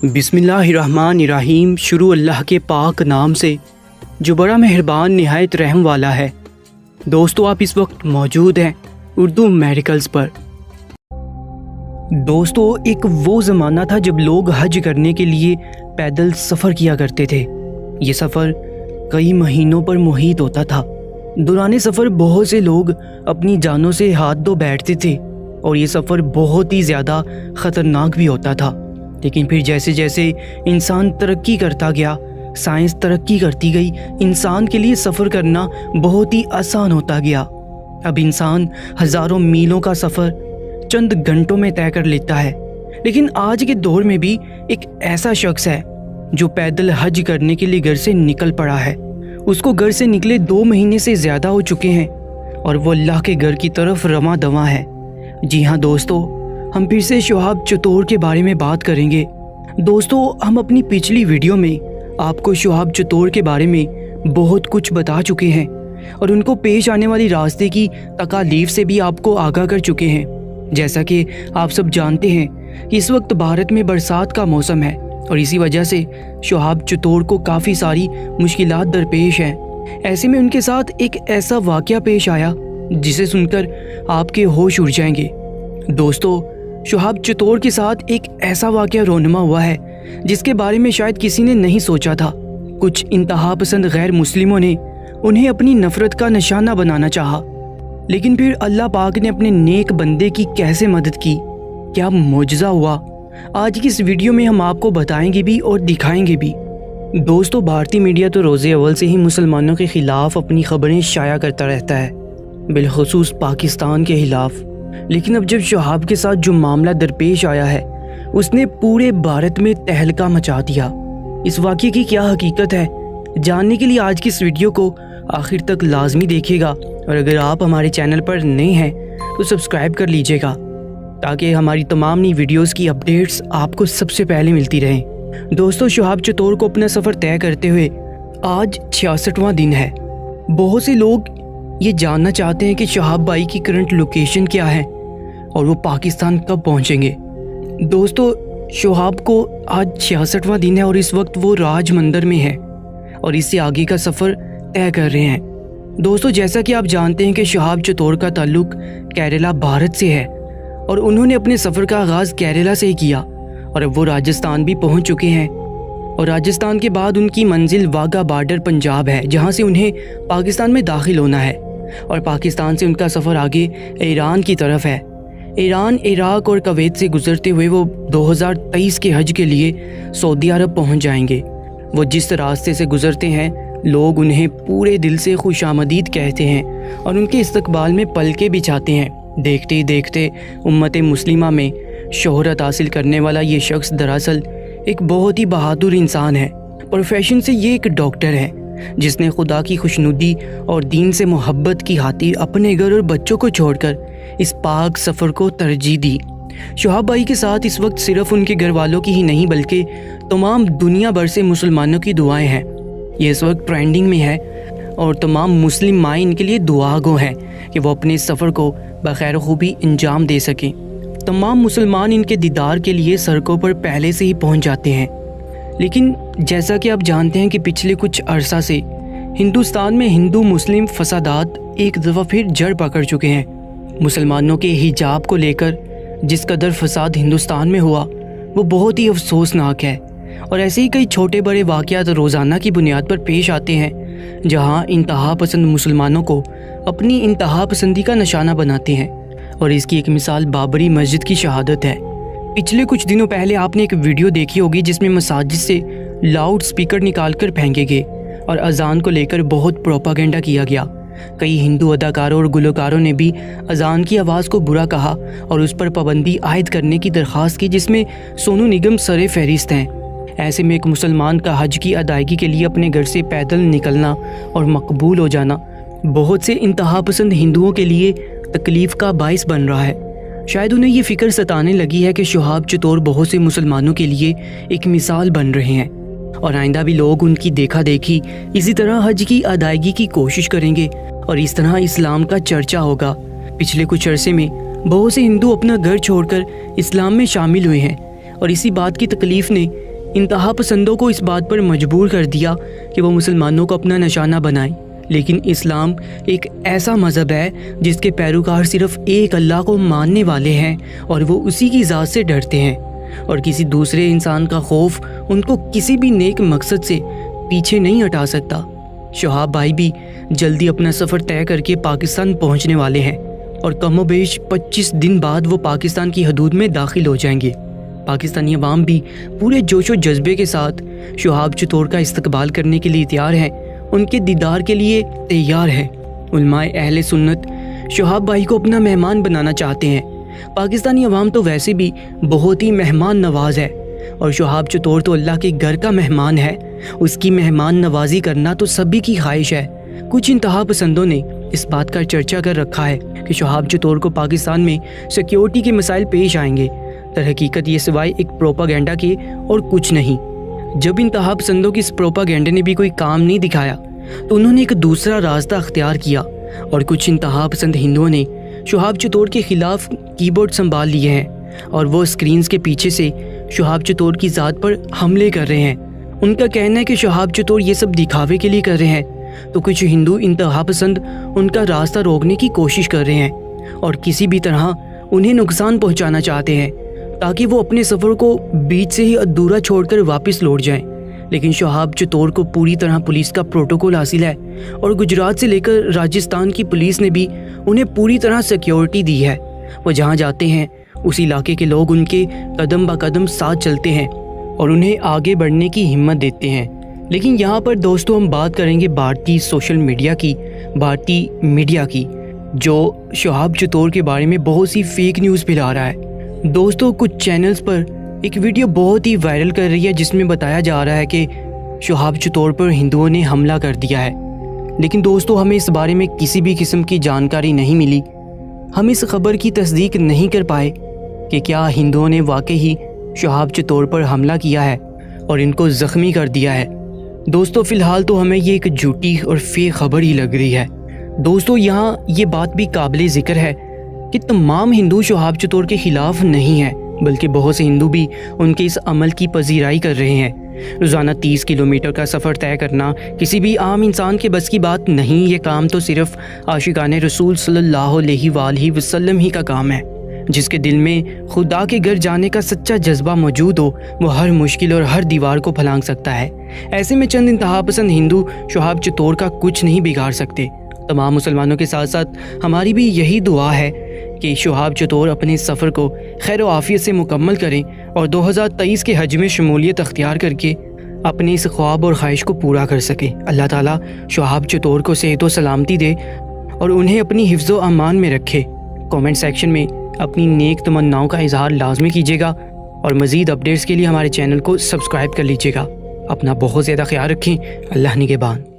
बिस्मिल्लाहिर्रहमानिर्रहीम। शुरू अल्लाह के पाक नाम से जो बड़ा मेहरबान निहायत रहम वाला है। दोस्तों, आप इस वक्त मौजूद हैं उर्दू मेडिकल्स पर। दोस्तों, एक वो ज़माना था जब लोग हज करने के लिए पैदल सफ़र किया करते थे। ये सफ़र कई महीनों पर मुहित होता था। दौरान सफ़र बहुत से लोग अपनी जानों से हाथ धो बैठते थे और ये सफ़र बहुत ही ज़्यादा ख़तरनाक भी होता था। लेकिन फिर जैसे जैसे इंसान तरक्की करता गया, साइंस तरक्की करती गई, इंसान के लिए सफ़र करना बहुत ही आसान होता गया। अब इंसान हज़ारों मीलों का सफ़र चंद घंटों में तय कर लेता है। लेकिन आज के दौर में भी एक ऐसा शख्स है जो पैदल हज करने के लिए घर से निकल पड़ा है। उसको घर से निकले 2 महीने से ज़्यादा हो चुके हैं और वो अल्लाह के घर की तरफ रवां दवां है। जी हाँ दोस्तों, हम फिर से शुहाब चतोर के बारे में बात करेंगे। दोस्तों, हम अपनी पिछली वीडियो में आपको शुहाब चतोर के बारे में बहुत कुछ बता चुके हैं और उनको पेश आने वाली रास्ते की तकालीफ से भी आपको आगाह कर चुके हैं। जैसा कि आप सब जानते हैं कि इस वक्त भारत में बरसात का मौसम है और इसी वजह से शुहाब चतोर को काफ़ी सारी मुश्किलात दरपेश हैं। ऐसे में उनके साथ एक ऐसा वाक़या पेश आया जिसे सुनकर आपके होश उड़ जाएंगे। दोस्तों, शुहाब चतोर के साथ एक ऐसा वाक़या रोनुमा हुआ है जिसके बारे में शायद किसी ने नहीं सोचा था। कुछ इंतहा पसंद गैर मुस्लिमों ने उन्हें अपनी नफ़रत का निशाना बनाना चाहा, लेकिन फिर अल्लाह पाक ने अपने नेक बंदे की कैसे मदद की, क्या मौजज़ा हुआ, आज की इस वीडियो में हम आपको बताएंगे भी और दिखाएंगे भी। दोस्तों, भारतीय मीडिया तो रोज़े अव्वल से ही मुसलमानों के ख़िलाफ़ अपनी ख़बरें शाया करता रहता है, बिलख़ुसूस पाकिस्तान के ख़िलाफ़। लेकिन अब जब शुहाब के साथ जो मामला दरपेश आया है उसने पूरे भारत में तहलका मचा दिया। इस वाक़ये की क्या हकीकत है, जानने के लिए आज की इस वीडियो को आखिर तक लाजमी देखिएगा और अगर आप हमारे चैनल पर नए हैं तो सब्सक्राइब कर लीजिएगा ताकि हमारी तमाम नई वीडियोस की अपडेट्स आपको सबसे पहले मिलती रहें। दोस्तों, शुहाब चतोर को अपना सफ़र तय करते हुए आज 66वां दिन है। बहुत से लोग ये जानना चाहते हैं कि शुहाब भाई की करंट लोकेशन क्या है और वो पाकिस्तान कब पहुंचेंगे। दोस्तों, शुहाब को आज 66वां दिन है और इस वक्त वो राज मंदिर में है और इससे आगे का सफ़र तय कर रहे हैं। दोस्तों, जैसा कि आप जानते हैं कि शुहाब चतोर का ताल्लुक केरला भारत से है और उन्होंने अपने सफ़र का आगाज़ केरला से ही किया और अब वो राजस्थान भी पहुंच चुके हैं और राजस्थान के बाद उनकी मंजिल वाघा बॉर्डर पंजाब है, जहां से उन्हें पाकिस्तान में दाखिल होना है और पाकिस्तान से उनका सफ़र आगे ईरान की तरफ है। ईरान, इराक और कुवैत से गुजरते हुए वो 2023 के हज के लिए सऊदी अरब पहुंच जाएंगे। वो जिस रास्ते से गुजरते हैं लोग उन्हें पूरे दिल से खुशामदीद कहते हैं और उनके इस्तकबाल में पलके बिछाते हैं। देखते ही देखते उम्मत मुस्लिमा में शोहरत हासिल करने वाला ये शख्स दरअसल एक बहुत ही बहादुर इंसान है। प्रोफेशन से ये एक डॉक्टर है जिसने खुदा की खुशनुदी और दीन से मोहब्बत की खातिर अपने घर और बच्चों को छोड़कर इस पाक सफ़र को तरजीह दी। शुहाब भाई के साथ इस वक्त सिर्फ उनके घर वालों की ही नहीं बल्कि तमाम दुनिया भर से मुसलमानों की दुआएं हैं। ये इस वक्त ट्रेंडिंग में है और तमाम मुस्लिम माएँ इनके लिए दुआ गो हैं कि वो अपने इस सफ़र को बखैर खूबी अंजाम दे सकें। तमाम मुसलमान इनके दीदार के लिए सड़कों पर पहले से ही पहुँच जाते हैं। लेकिन जैसा कि आप जानते हैं कि पिछले कुछ अरसा से हिंदुस्तान में हिंदू मुस्लिम फसादात एक दफ़ा फिर जड़ पकड़ चुके हैं। मुसलमानों के हिजाब को लेकर जिस कदर फसाद हिंदुस्तान में हुआ वो बहुत ही अफसोसनाक है और ऐसे ही कई छोटे बड़े वाक़यात रोज़ाना की बुनियाद पर पेश आते हैं जहां इंतहा पसंद मुसलमानों को अपनी इंतहा पसंदी का निशाना बनाते हैं और इसकी एक मिसाल बाबरी मस्जिद की शहादत है। पिछले कुछ दिनों पहले आपने एक वीडियो देखी होगी जिसमें मसाजिद से लाउड स्पीकर निकाल कर फेंके गए और अजान को लेकर बहुत प्रोपागेंडा किया गया। कई हिंदू अदाकारों और गुलकारों ने भी अजान की आवाज़ को बुरा कहा और उस पर पाबंदी आयद करने की दरख्वास्त की, जिसमें सोनू निगम सरे फहरिस्त हैं। ऐसे में एक मुसलमान का हज की अदायगी के लिए अपने घर से पैदल निकलना और मकबूल हो जाना बहुत से इंतहा पसंद हिंदुओं के लिए तकलीफ़ का बाइस बन रहा है। शायद उन्हें ये फ़िक्र सताने लगी है कि शुहाब चतोर बहुत से मुसलमानों के लिए एक मिसाल बन रहे हैं और आइंदा भी लोग उनकी देखा देखी इसी तरह हज की अदायगी की कोशिश करेंगे और इस तरह इस्लाम का चर्चा होगा। पिछले कुछ अरसे में बहुत से हिंदू अपना घर छोड़कर इस्लाम में शामिल हुए हैं और इसी बात की तकलीफ़ ने انتہا پسندوں کو اس بات پر مجبور کر دیا کہ وہ مسلمانوں کو اپنا نشانہ بنائیں۔ لیکن اسلام ایک ایسا مذہب ہے جس کے پیروکار صرف ایک اللہ کو ماننے والے ہیں اور وہ اسی کی ذات سے ڈرتے ہیں، اور کسی دوسرے انسان کا خوف ان کو کسی بھی نیک مقصد سے پیچھے نہیں ہٹا سکتا۔ شہاب بھائی بھی جلدی اپنا سفر طے کر کے پاکستان پہنچنے والے ہیں، اور کم و بیش 25 دن بعد وہ پاکستان کی حدود میں داخل ہو جائیں گے۔ پاکستانی عوام بھی پورے جوش و جذبے کے ساتھ شہاب چتور کا استقبال کرنے کے لیے تیار ہیں، ان کے دیدار کے لیے تیار ہیں۔ علماء اہل سنت شہاب بھائی کو اپنا مہمان بنانا چاہتے ہیں۔ پاکستانی عوام تو ویسے بھی بہت ہی مہمان نواز ہے، اور شہاب چتور تو اللہ کے گھر کا مہمان ہے، اس کی مہمان نوازی کرنا تو سبھی کی خواہش ہے۔ کچھ انتہا پسندوں نے اس بات کا چرچا کر رکھا ہے کہ شہاب چتور کو پاکستان میں سیکیورٹی کے مسائل پیش آئیں گے۔ در حقیقت یہ سوائے ایک پروپاگینڈا کے اور کچھ نہیں۔ جب انتہا پسندوں کی اس پروپاگینڈے نے بھی کوئی کام نہیں دکھایا تو انہوں نے ایک دوسرا راستہ اختیار کیا، اور کچھ انتہا پسند ہندوؤں نے شہاب چتور کے خلاف کی بورڈ سنبھال لیے ہیں، اور وہ اسکرینز کے پیچھے سے شہاب چتور کی ذات پر حملے کر رہے ہیں۔ ان کا کہنا ہے کہ شہاب چتور یہ سب دکھاوے کے لیے کر رہے ہیں، تو کچھ ہندو انتہا پسند ان کا راستہ روکنے کی کوشش کر رہے ہیں اور کسی بھی طرح انہیں نقصان پہنچانا چاہتے ہیں تاکہ وہ اپنے سفر کو بیچ سے ہی ادھورا چھوڑ کر واپس لوٹ جائیں۔ لیکن شہاب چتور کو پوری طرح پولیس کا پروٹوکول حاصل ہے، اور گجرات سے لے کر راجستھان کی پولیس نے بھی انہیں پوری طرح سیکیورٹی دی ہے۔ وہ جہاں جاتے ہیں اس علاقے کے لوگ ان کے قدم با قدم ساتھ چلتے ہیں اور انہیں آگے بڑھنے کی ہمت دیتے ہیں۔ لیکن یہاں پر دوستو ہم بات کریں گے بھارتی سوشل میڈیا کی، بھارتی میڈیا کی، جو شہاب چتور کے بارے میں بہت سی فیک نیوز پھیلا رہا ہے۔ دوستو کچھ چینلز پر ایک ویڈیو بہت ہی وائرل کر رہی ہے جس میں بتایا جا رہا ہے کہ شہاب چتور پر ہندوؤں نے حملہ کر دیا ہے، لیکن دوستو ہمیں اس بارے میں کسی بھی قسم کی جانکاری نہیں ملی۔ ہم اس خبر کی تصدیق نہیں کر پائے کہ کیا ہندوؤں نے واقعی شہاب چتور پر حملہ کیا ہے اور ان کو زخمی کر دیا ہے۔ دوستو فی الحال تو ہمیں یہ ایک جھوٹی اور فیک خبر ہی لگ رہی ہے۔ دوستو یہاں یہ بات بھی قابل ذکر ہے کہ تمام ہندو شہاب چتور کے خلاف نہیں ہیں، بلکہ بہت سے ہندو بھی ان کے اس عمل کی پذیرائی کر رہے ہیں۔ روزانہ 30 کلومیٹر کا سفر طے کرنا کسی بھی عام انسان کے بس کی بات نہیں، یہ کام تو صرف عاشقان رسول صلی اللہ علیہ وآلہ وسلم ہی کا کام ہے۔ جس کے دل میں خدا کے گھر جانے کا سچا جذبہ موجود ہو وہ ہر مشکل اور ہر دیوار کو پھلانگ سکتا ہے۔ ایسے میں چند انتہا پسند ہندو شہاب چتور کا کچھ نہیں بگاڑ سکتے۔ تمام مسلمانوں کے ساتھ ساتھ ہماری بھی یہی دعا ہے کہ شہاب چتور اپنے سفر کو خیر و عافیت سے مکمل کریں اور 2023 کے حج میں شمولیت اختیار کر کے اپنے اس خواب اور خواہش کو پورا کر سکیں۔ اللہ تعالیٰ شہاب چتور کو صحت و سلامتی دے اور انہیں اپنی حفظ و امان میں رکھے۔ کامنٹ سیکشن میں اپنی نیک تمناؤں کا اظہار لازمی کیجیے گا، اور مزید اپڈیٹس کے لیے ہمارے چینل کو سبسکرائب کر لیجیے گا۔ اپنا بہت زیادہ خیال رکھیں۔ اللہ نگہبان۔